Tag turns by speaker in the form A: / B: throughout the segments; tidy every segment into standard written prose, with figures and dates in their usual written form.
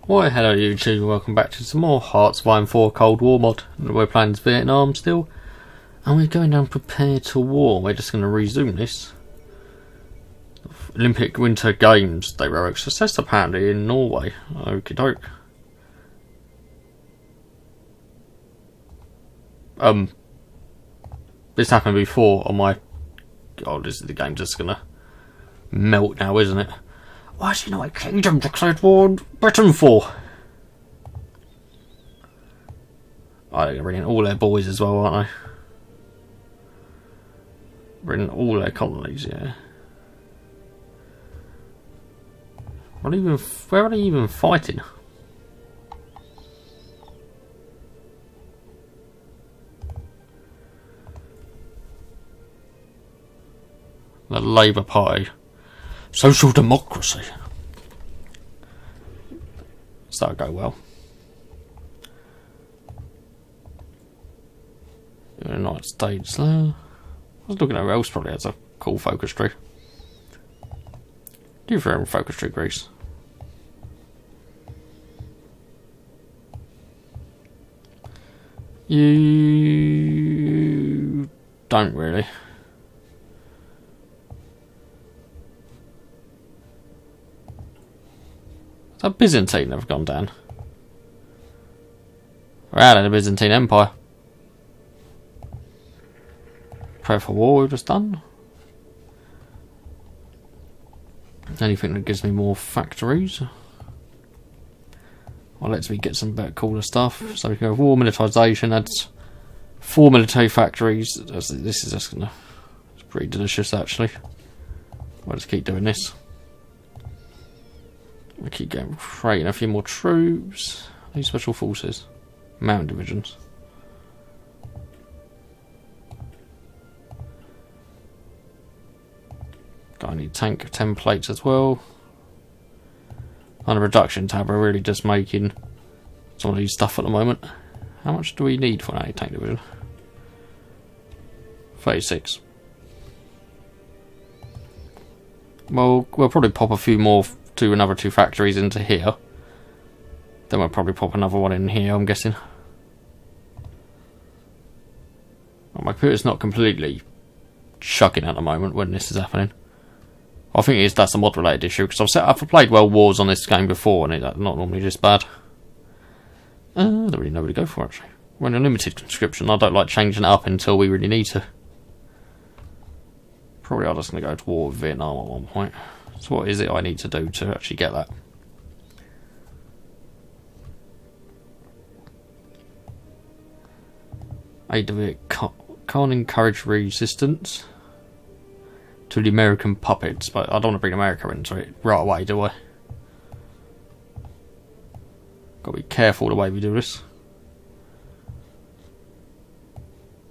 A: Why, hello YouTube, welcome back to some more Hearts of Iron 4 Cold War mod. We're playing as Vietnam still, and we're going down Prepare to War. We're just going to resume this. Olympic Winter Games, they were a success apparently in Norway. Okie doke. This happened before on my... Oh, this is the game just going to melt now, isn't it? Why is the United Kingdom declared war on Britain for? Oh, they're going to bring in all their boys as well, aren't they? Bring in all their colonies, yeah. Where are they even fighting? The Labour Party. Social democracy. So that'll go well. The United States there. I was looking at who else probably has a cool focus tree. Do you have focus tree, Greece? You don't really. So Byzantine have gone down. We're out of the Byzantine Empire. Pray for war we've just done. Anything that gives me more factories. Or lets me get some better cooler stuff. So we can go war militarisation, adds 4 military factories. This is just gonna... It's pretty delicious actually. We'll just keep doing this. We keep getting creating a few more troops. These special forces. Mountain divisions. I need tank templates as well. On the reduction tab, we're really just making some of these stuff at the moment. How much do we need for an tank division? 36. Well, we'll probably pop a few more to another 2 factories into here. Then we'll probably pop another one in here, I'm guessing. Well, my computer's not completely chugging at the moment when this is happening. I think that's a mod related issue because I've played World Wars on this game before and it's not normally this bad. I don't really know where to go for actually. We're in a limited conscription. I don't like changing it up until we really need to. Probably I'm just going to go to war with Vietnam at one point. So what is it I need to do to actually get that? Aid of it can't encourage resistance to the American puppets, but I don't want to bring America into it right away, do I? Got to be careful the way we do this.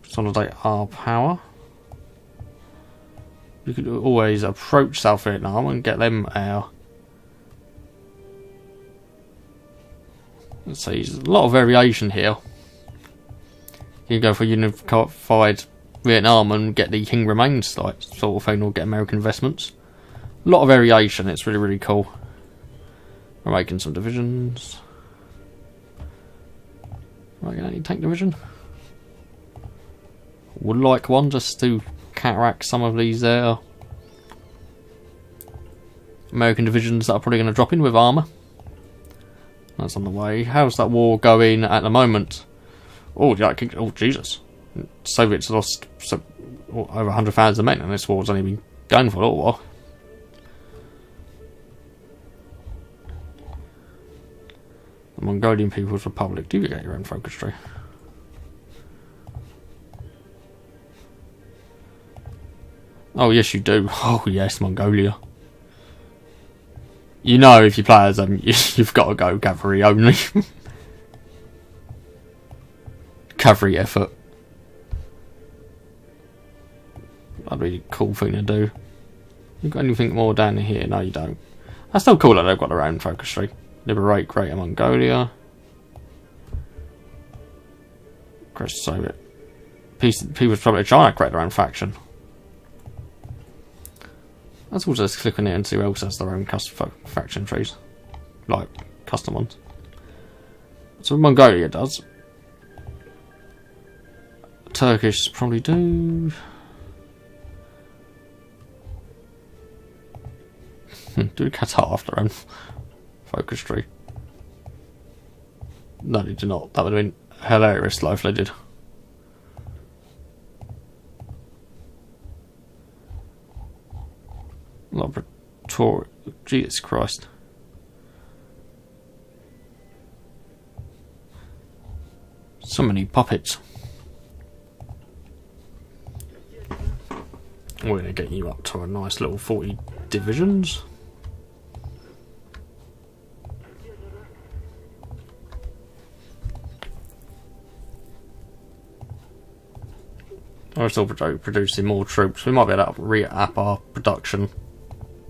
A: Consolidate our power. You could always approach South Vietnam and get them our... Let's see, there's a lot of variation here. You can go for unified Vietnam and get the King Remains like sort of thing, or get American investments. A lot of variation, it's really, really cool. We're making some divisions. Right, any tank division? Would like one just to counteract some of these American divisions that are probably going to drop in with armour. That's on the way. How's that war going at the moment? Oh, yeah, oh Jesus. Soviets lost over 100,000 men and this war's only been going for a little while. The Mongolian People's Republic. Do you get your own focus tree? Oh yes you do. Oh yes, Mongolia. You know if you play as them, you've got to go cavalry only. Cavalry effort. That'd be a cool thing to do. You got anything more down here? No, you don't. That's still cool that they've got their own focus tree. Liberate Greater Mongolia. Crush Soviet. People's Republic of China create their own faction. Let's also just click on it and see who else has their own custom faction trees. Like custom ones. So Mongolia does. Turkish probably do. Do Qatar after their own focus tree? No, they do not. That would have been hilarious if they did. Laboratory. Jesus Christ. So many puppets. We're going to get you up to a nice little 40 divisions. We're still producing more troops. We might be able to re-up our production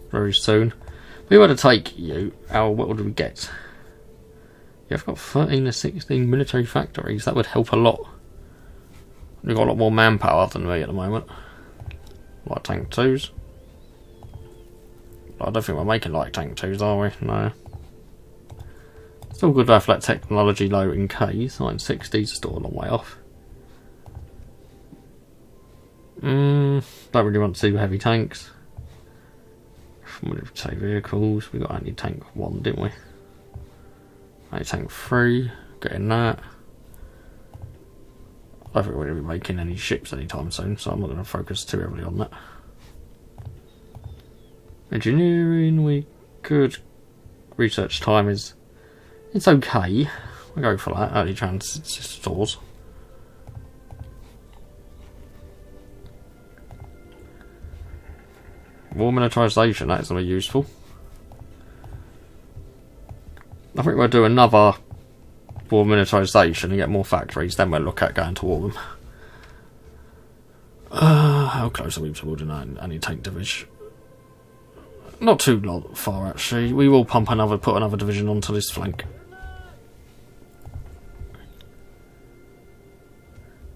A: very soon. If we were to take you, what would we get? You've got 13 to 16 military factories. That would help a lot. We've got a lot more manpower than me at the moment. Light tank 2s. I don't think we're making light tank 2s, are we? No. Still good to have that technology low in Ks. 960s still a long way off. Don't really want to see heavy tanks. Military vehicles. We got anti-tank 1, didn't we? Anti-tank 3. Getting that. I don't think we're going to be making any ships anytime soon, so I'm not going to focus too heavily on that. Engineering, we could. Research time it's okay. We'll go for that. Early transistors. War militarisation, that is going to be useful. I think we'll do another war militarisation and get more factories, then we'll look at going to war with them. How close are we to building an anti-tank division? Not too far actually. We will put another division onto this flank.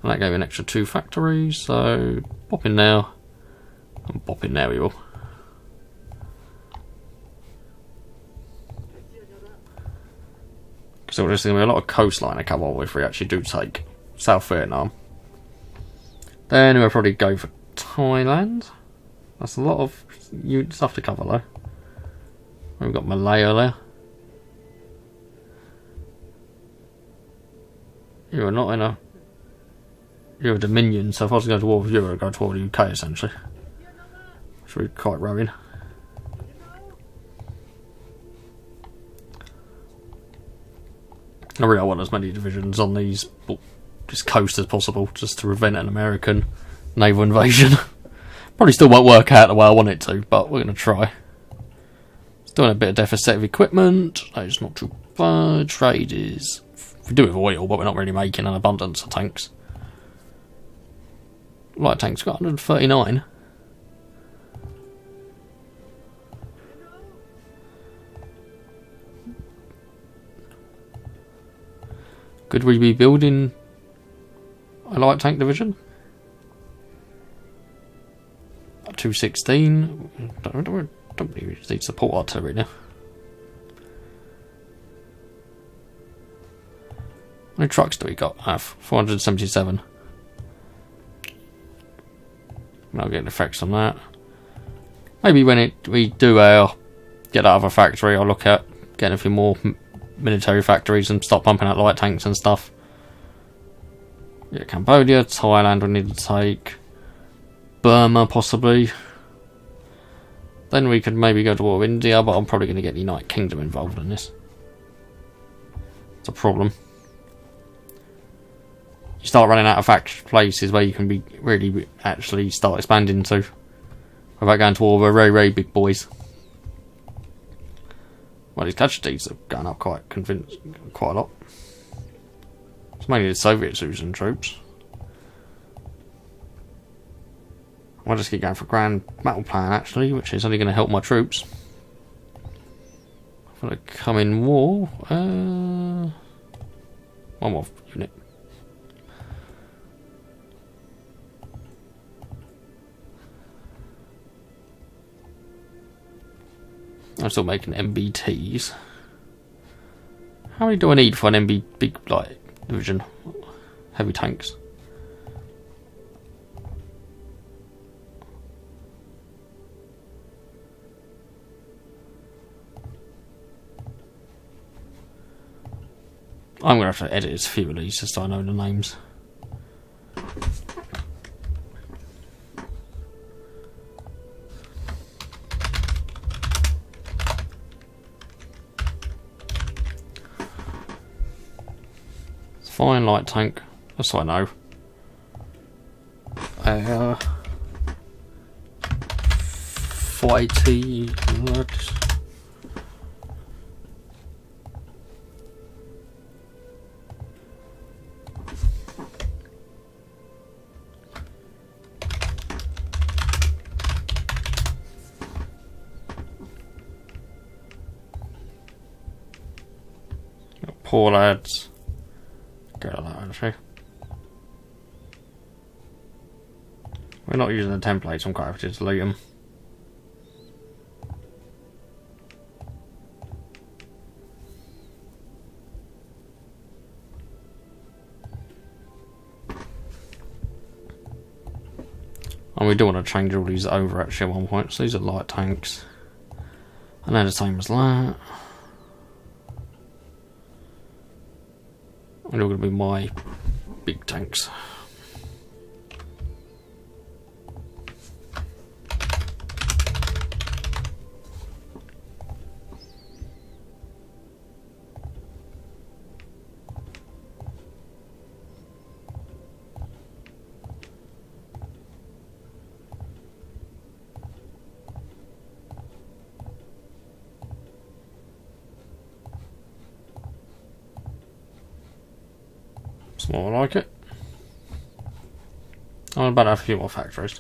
A: And that gave an extra 2 factories, so pop in now. And pop in there we will. So there's going to be a lot of coastline to come on if we actually do take South Vietnam. Then we'll probably go for Thailand. That's a lot of stuff to cover though. We've got Malaya there. You're not in a... You're a Dominion, so if I was going to war with you, I'd go to war with the UK essentially. Which would be quite rowing. I really want as many divisions on this coast as possible, just to prevent an American naval invasion. Probably still won't work out the way I want it to, but we're going to try. Still in a bit of deficit of equipment. That is not too bad. Trade is... We do with oil, but we're not really making an abundance of tanks. Light tanks got 139. Could we be building a light tank division? 216. Don't really need support artillery now. How many trucks do we got? 477. I'll get effects on that. Maybe when we do get out of a factory, I'll look at getting a few more military factories and start pumping out light tanks and stuff. Yeah, Cambodia, Thailand we need to take. Burma possibly. Then we could maybe go to war with India, but I'm probably going to get the United Kingdom involved in this. It's a problem. You start running out of places where you can be really actually start expanding to without going to war with very, very big boys. Well, these casualties are going up quite a lot. It's mainly the Soviets losing troops. I'll just keep going for Grand Battle Plan actually, which is only going to help my troops. I'm going to come in war. One more unit. I'm still making MBTs. How many do I need for an MB big like division? Heavy tanks. I'm gonna have to edit a few of these just so I know the names. Fine light tank, that's what I know. 480. Poor lads. Get all that actually. We're not using the templates, I'm quite happy to delete them. And we do want to change all these over actually at one point, so these are light tanks. And they're the same as that. And they're all going to be my big tanks. More like it. I'm about to have a few more factories.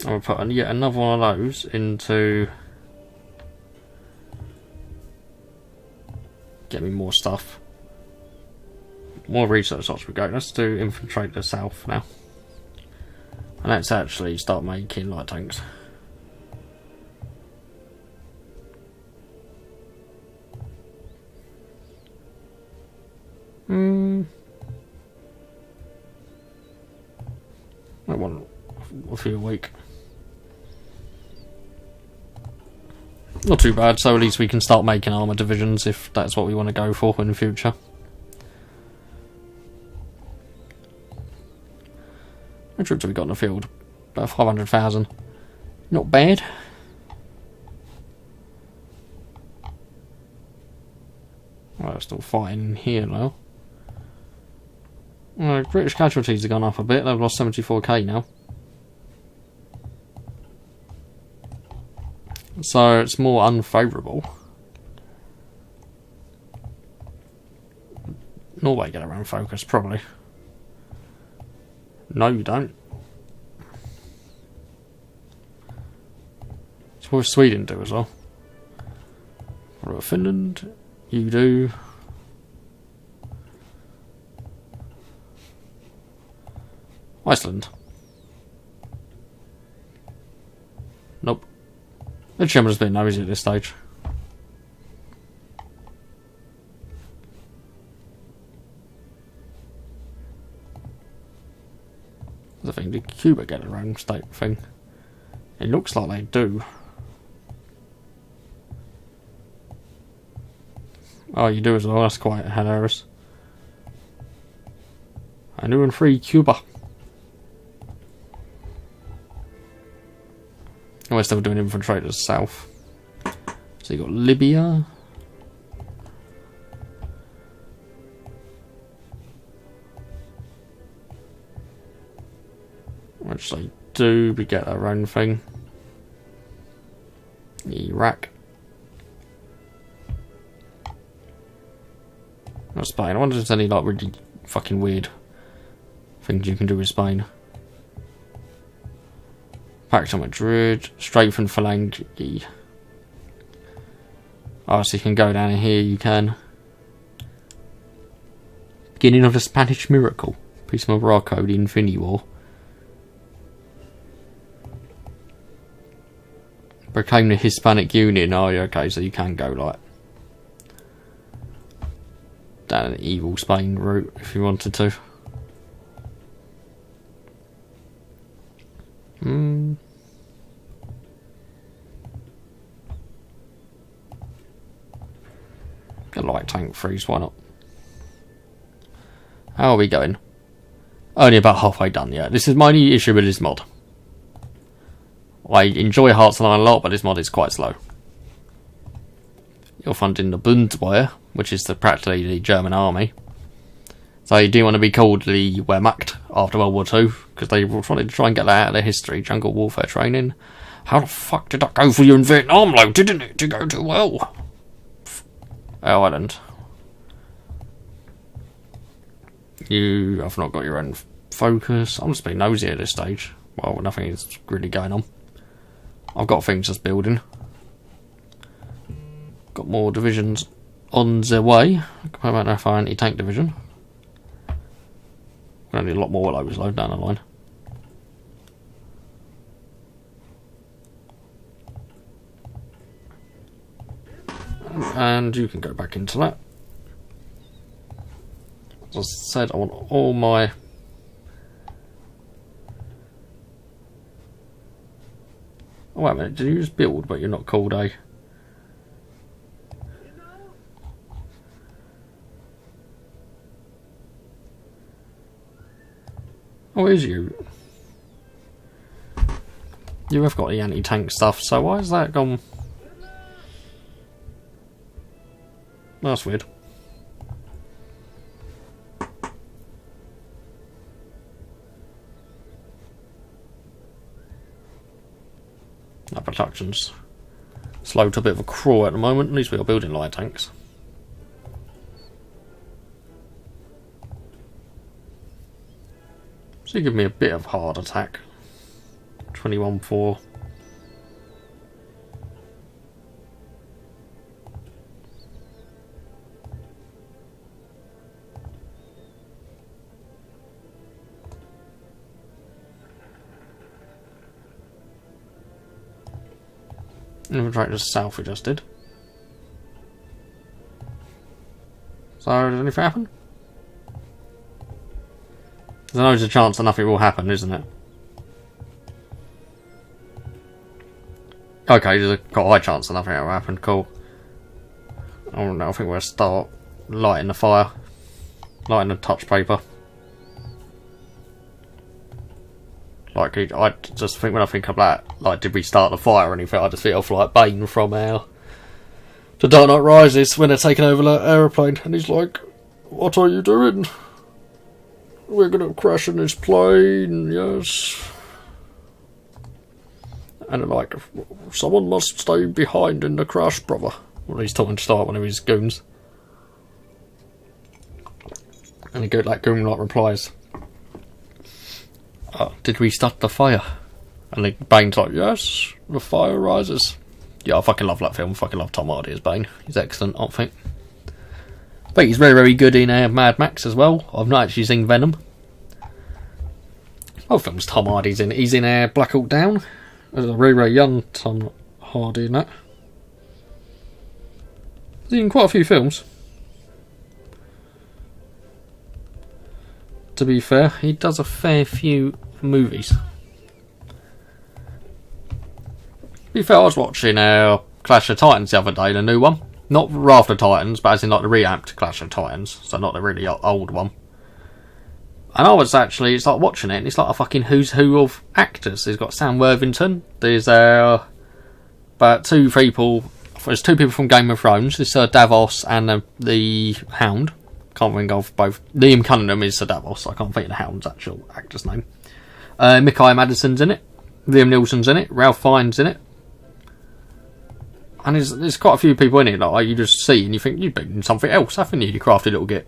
A: I'm going to put yet another one of those into get me more stuff. More research slots we go. Let's do infiltrate the south now. And let's actually start making light tanks. I want a few a week. Not too bad, so at least we can start making armour divisions if that's what we want to go for in the future. How many troops have we got in the field? About 500,000. Not bad. Well, still fighting here now. British casualties have gone up a bit. They've lost 74k now. So it's more unfavourable. Norway get around focus, probably. No, you don't. So what does Sweden do as well? What about Finland? You do. Iceland. Nope. The Germans been nosy at this stage. The thing, did Cuba get their own state thing? It looks like they do. Oh, you do as well, that's quite hilarious. A new and free Cuba. And we're still doing infiltrators south. So you got Libya. Which they do, we get our own thing. Iraq. Not Spain. I wonder if there's any like really fucking weird things you can do with Spain. Pact on Madrid, strengthen phalange. Oh, so you can go down here, you can. Beginning of the Spanish miracle. Peace of Morocco, the Infinity War. Proclaim the Hispanic Union. Oh, yeah, okay, so you can go like down an evil Spain route if you wanted to. A light tank freeze, why not? How are we going? Only about halfway done yet. This is my only issue with this mod. I enjoy Hearts of Iron a lot, but this mod is quite slow. You're funding the Bundeswehr, which is practically the German army. So you do want to be called the Wehrmacht after World War II, because they wanted to try and get that out of their history, jungle warfare training. How the fuck did that go for you in Vietnam, though? Didn't it go too well? Oh, Ireland. You have not got your own focus. I'm just being nosy at this stage. Well, nothing is really going on. I've got things just building. Got more divisions on the way. How about our anti-tank division? We're going to need a lot more of those low down the line. And you can go back into that. As I said, I want all my... Oh, wait a minute, did you just build but you're not called a... Oh, it is you. You have got the anti-tank stuff, so why has that gone... That's weird. That production's slow to a bit of a crawl at the moment. At least we are building light tanks. So you give me a bit of hard attack. 21-4. Right, just south we just did. So, does anything happen? There's always a chance that nothing will happen, isn't it? Okay, there's got a high chance that nothing will happen, cool. Oh no, I think we're going to start lighting the fire. Lighting the touch paper. Like, I just think when I think of that, like, did we start the fire or anything, I just feel like Bane from The Dark Knight Rises when they're taking over that aeroplane, and he's like, "What are you doing? We're gonna crash in this plane, yes." And they're like, "Someone must stay behind in the crash, brother." Well, he's talking to start one of his goons. And he go like goon like replies, "Did we start the fire?" And the Bane's like, "Yes, the fire rises." Yeah, I fucking love that film. I fucking love Tom Hardy as Bane. He's excellent, I think. I think he's very, very good in Mad Max as well. I've not actually seen Venom. Both films Tom Hardy's in. He's in Black Hawk Down. There's a very, very young Tom Hardy in that. He's in quite a few films. To be fair, he does a fair few movies. To be fair, I was watching Clash of Titans the other day, the new one. Not Raptor Titans, but as in like the reamped Clash of Titans, so not the really old one. And I was actually, it's like watching it, and it's like a fucking who's who of actors. There's got Sam Worthington, there's about there's two people from Game of Thrones, there's Sir Davos and the Hound. Can't think of both. Liam Cunningham is Sir Davos, I can't think of the Hound's actual actor's name. Micaiah Madison's in it, Liam Neeson's in it, Ralph Fiennes in it. And there's quite a few people in it that like, you just see and you think you've been in something else, haven't you? You crafty little git.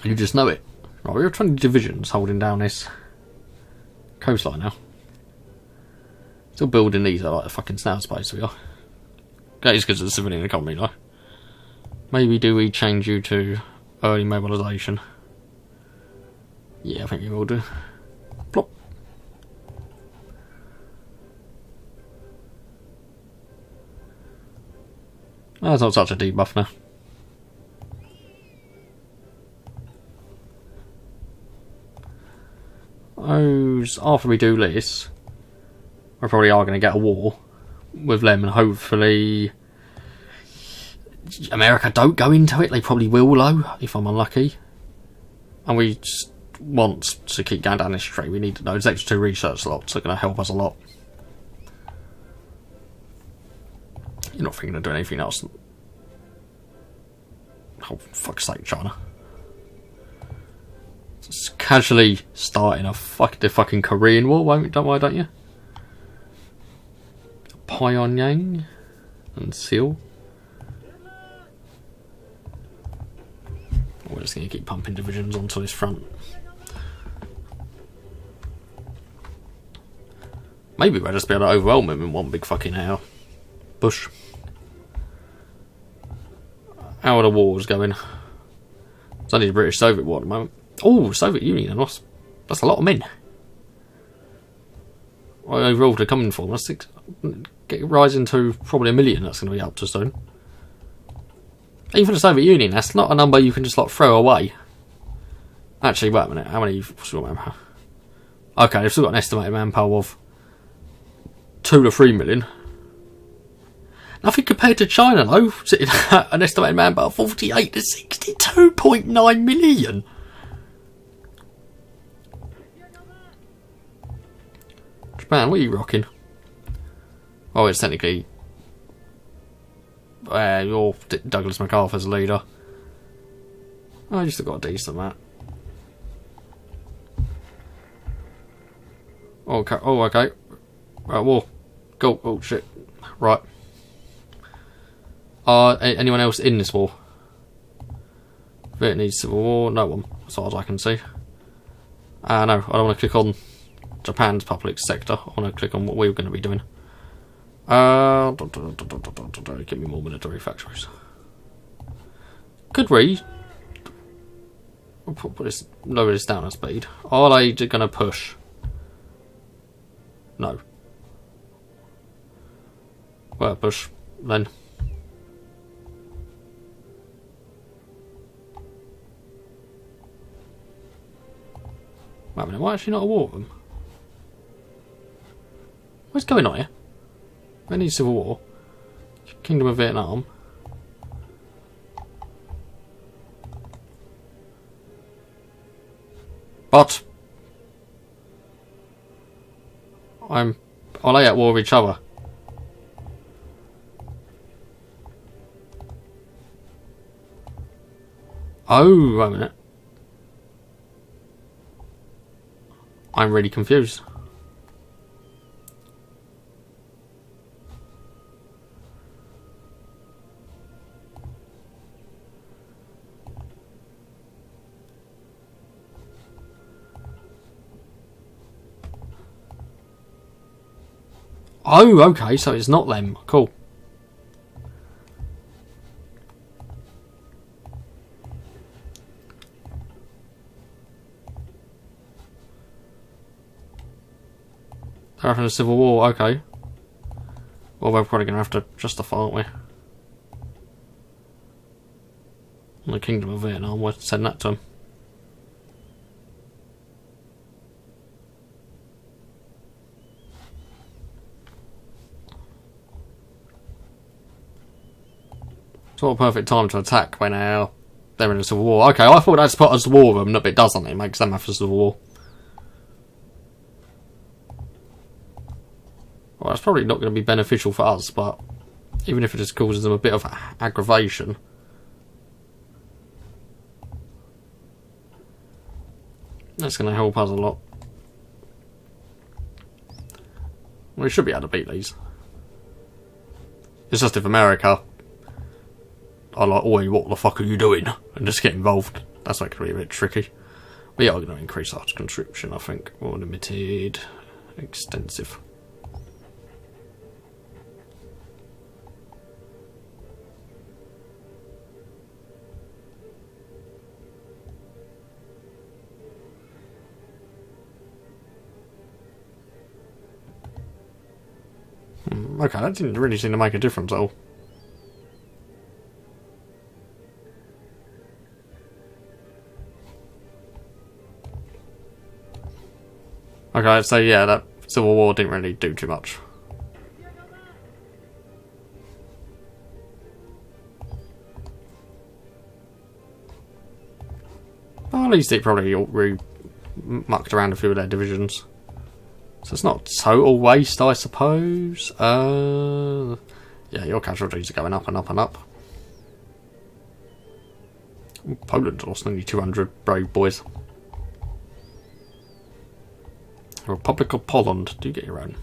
A: And you just know it. Right, we have 20 divisions holding down this coastline now. Still building these at like the fucking snail space we are. That is because of the civilian economy though. Maybe do we change you to early mobilisation? Yeah, I think you will do. Plop. That's not such a debuff now. suppose after we do this, we probably are going to get a war with them, and hopefully America don't go into it. They probably will, though, if I'm unlucky. And we just want to keep going down this tree. We need those extra 2 research slots are going to help us a lot. You're not thinking of doing anything else. Oh, fuck's sake, China. Just casually starting the fucking Korean War, don't you? Pyongyang and Seoul. We're just going to keep pumping divisions onto this front. Maybe we'll just be able to overwhelm him in one big fucking hour. Bush. How are the wars going? It's only the British-Soviet war at the moment. Oh, Soviet Union, that's a lot of men. Overall, to come in for, that's rising to probably 1 million. That's going to be up to soon. Even for the Soviet Union, that's not a number you can just like throw away. Actually, wait a minute. How many? Okay, they've still got an estimated manpower of 2 to 3 million. Nothing compared to China, though, sitting at an estimated manpower of 48 to 62.9 million. Japan, what are you rocking? Oh, it's technically you're Douglas MacArthur's leader. Oh, you still got a decent amount. Okay. Oh, okay. Right, war. Go. Oh, shit. Right. Anyone else in this war? Vietnamese Civil War? No one, as far as I can see. No, I don't want to click on Japan's public sector. I want to click on what we're going to be doing. Give me more military factories. Could we put this, lower this down a speed? Are they going to push? No. Well, push then. Wait a minute, why actually not a war with them? What's going on here? Any civil war? Kingdom of Vietnam. But are they at war with each other? Oh, wait a minute. I'm really confused. Oh, okay, so it's not them. Cool. They're having a civil war, okay. Well, we're probably going to have to justify, aren't we? The Kingdom of Vietnam, we'll send that to them. It's not a perfect time to attack when they're in a civil war. Okay, I thought that's put us to war with them, but it doesn't. It makes them have a civil war. Well, that's probably not going to be beneficial for us, but even if it just causes them a bit of aggravation. That's going to help us a lot. We should be able to beat these. It's just if America are like, oi, what the fuck are you doing? And just get involved. That's like going to be a bit tricky. We are going to increase our conscription, I think. More limited, extensive. Okay, that didn't really seem to make a difference at all. Okay, so yeah, that Civil War didn't really do too much. Well, at least it probably mucked around a few of their divisions. So it's not total waste, I suppose. Yeah, your casualties are going up and up and up. Ooh, Poland lost nearly 200 brave boys. The Republic of Poland, do get your own.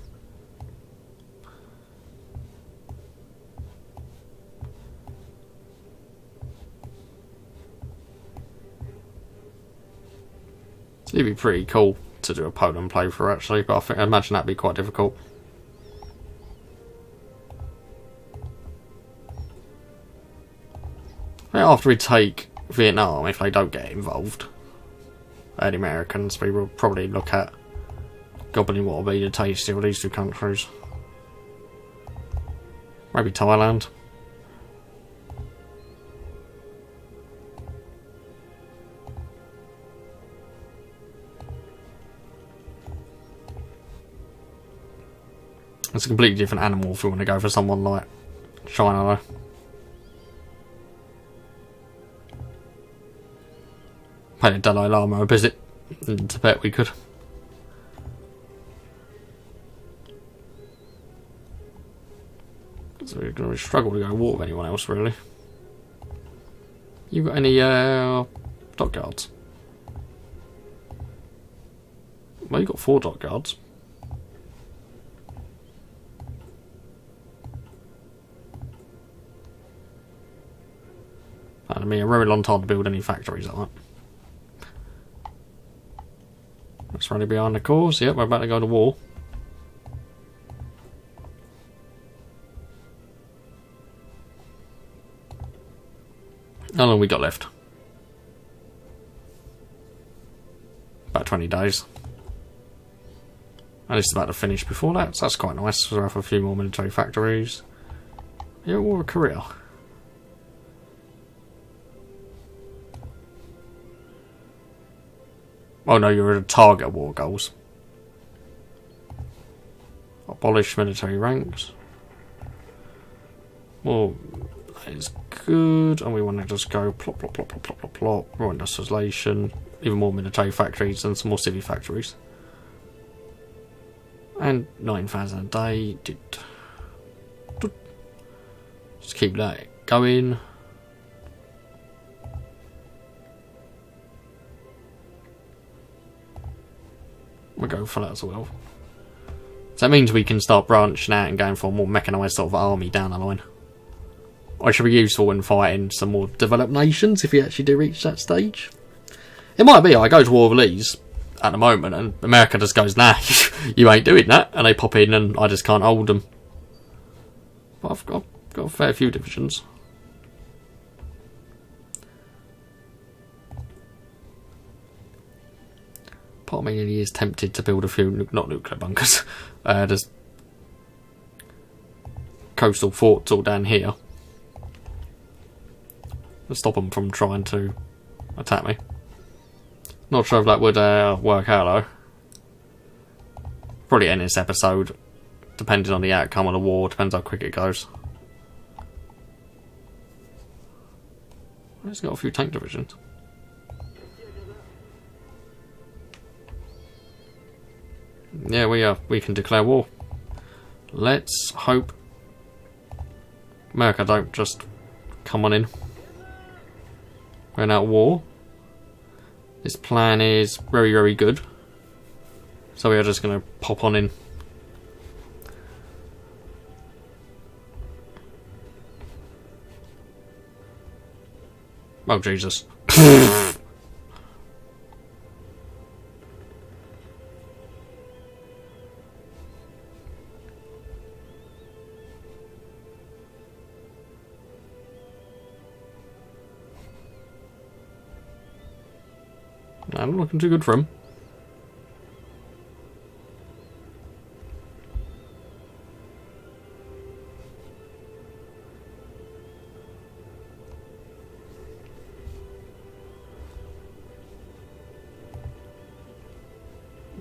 A: It'd be pretty cool to do a Poland playthrough actually, but I imagine that'd be quite difficult. After we take Vietnam, if they don't get involved, the Americans, we will probably look at gobbling what will be the tasty of these two countries. Maybe Thailand. It's a completely different animal if we want to go for someone like China though. Pay the Dalai Lama a visit in Tibet we could. So we're going to struggle to go war with anyone else really. You got any dockyards? Well, you got 4 dockyards. That'd be a very long time to build any factories like that. That's running behind the course. Yep, we're about to go to war. How long we got left? About 20 days. And it's about to finish before that, so that's quite nice. We'll have a few more military factories. Yeah, War of Korea. Oh no, you're at a target war goals. Abolish military ranks. Well, that is good. And we want to just go plop, plop, plop, plop, plop, plop, plop. More industrialization. Even more military factories and some more civil factories. And 9,000 a day. Just keep that going. We'll go for that as well. So that means we can start branching out and going for a more mechanised sort of army down the line. I should be useful in fighting some more developed nations if we actually do reach that stage. It might be I go to war with these at the moment and America just goes, nah, you ain't doing that, and they pop in and I just can't hold them. But I've got a fair few divisions. Part of me really is tempted to build a few, not nuclear bunkers, there's coastal forts all down here. To stop them from trying to attack me. Not sure if that would work out though. Probably end this episode, depending on the outcome of the war, depends how quick it goes. It's got a few tank divisions. Yeah, we can declare war. Let's hope America don't just come on in. We're in out war. This plan is very, very good. So we are just going to pop on in. Oh, Jesus. I'm not looking too good for him.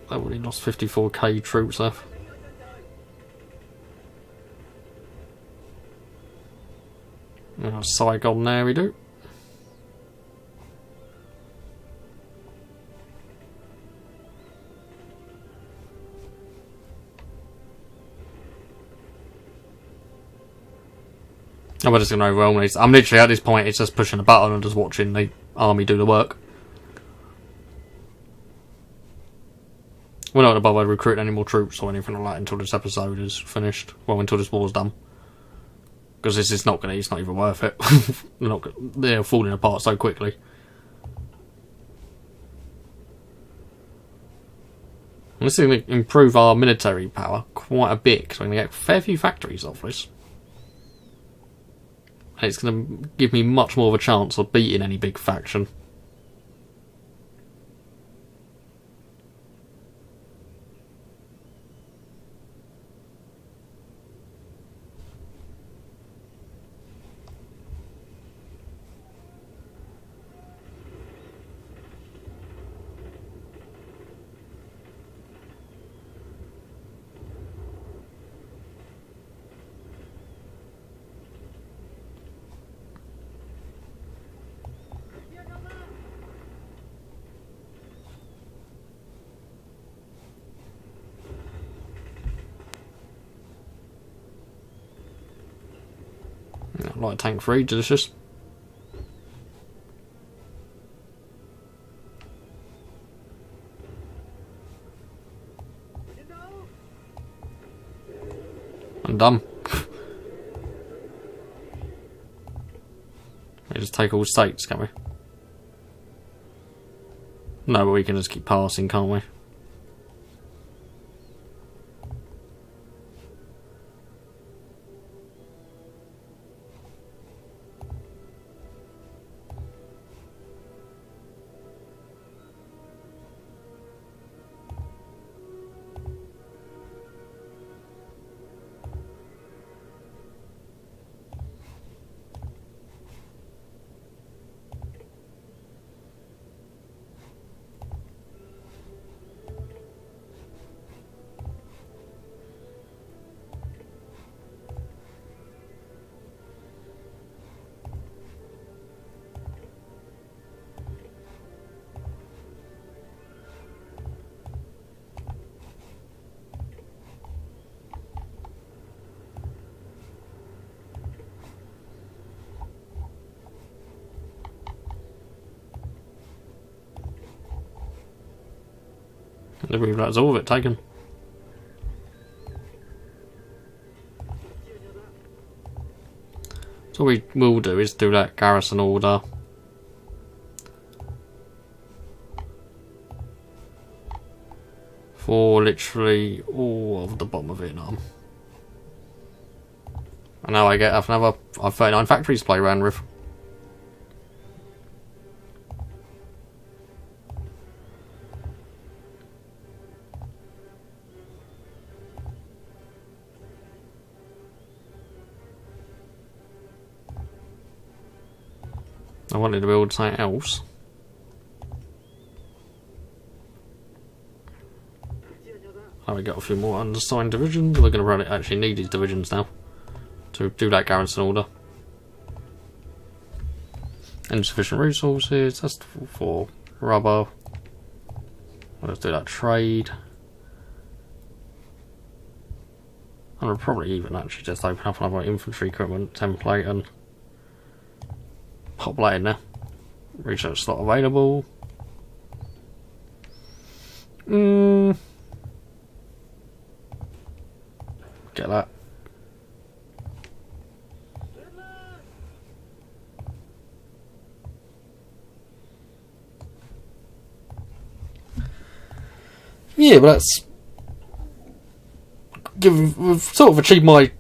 A: They've already lost 54k troops left. Saigon there we do. I'm just going to overwhelm these. I'm literally at this point, it's just pushing a button and just watching the army do the work. We're not going to bother recruiting any more troops or anything like that until this episode is finished. Well, until this war's done. Because this is not going to, it's not even worth it. They're falling apart so quickly. And this is going to improve our military power quite a bit, because we're going to get a fair few factories off this. And it's going to give me much more of a chance of beating any big faction. Light tank free, delicious. I'm done. We just take all states, can we? No, but we can just keep passing, can't we? I believe that's all of it taken. So what we will do is do that garrison order. For literally all of the bottom of Vietnam. And now I have 39 factories to play around with. I wanted to build something else. Oh, we got a few more undersigned divisions. We're going to actually need these divisions now to do that garrison order. Insufficient resources. That's for rubber. Let's do that trade. And we'll probably even actually just open up another infantry equipment template and pop that in there. Research slot available. Get that. Yeah, but that's we've sort of achieved my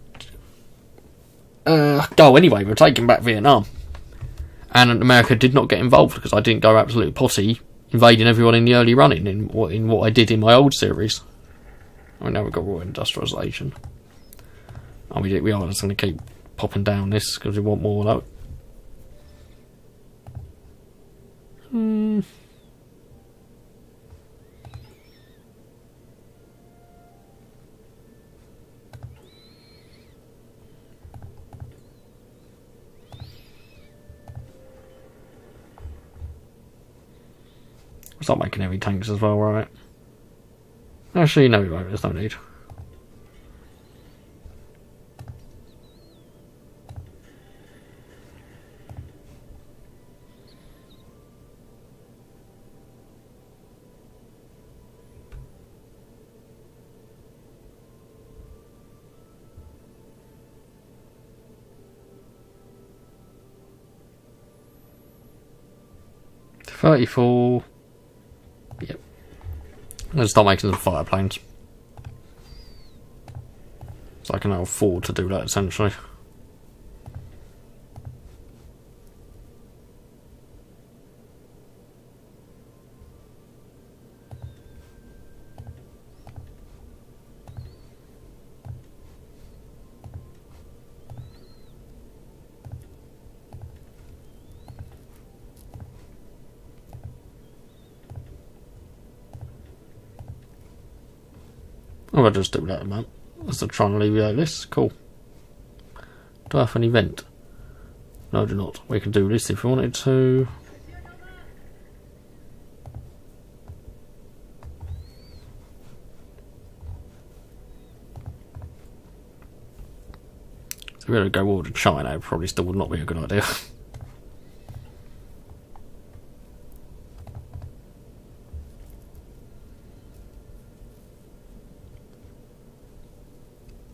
A: goal anyway. We're taking back Vietnam. And America did not get involved because I didn't go absolute potty invading everyone in the early running in what I did in my old series. I mean, now we've got royal industrialisation. And we are just going to keep popping down this because we want more of that. We'll start making heavy tanks as well, right? Actually, no, we won't. There's no need. $34. Yep. Let's start making some fighter planes. So I can now afford to do that essentially. I'll just do that, man. Let's try and alleviate this. Cool. Do I have an event? No, I do not. We can do this if we wanted to. So we're going to go over to China. Probably still would not be a good idea.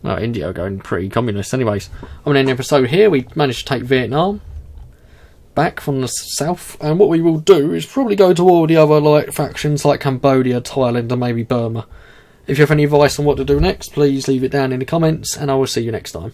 A: Oh, India are going pretty communist. Anyways, I'm going to end the episode here. We managed to take Vietnam back from the south, and what we will do is probably go to all the other factions like Cambodia, Thailand, and maybe Burma. If you have any advice on what to do next, please leave it down in the comments, and I will see you next time.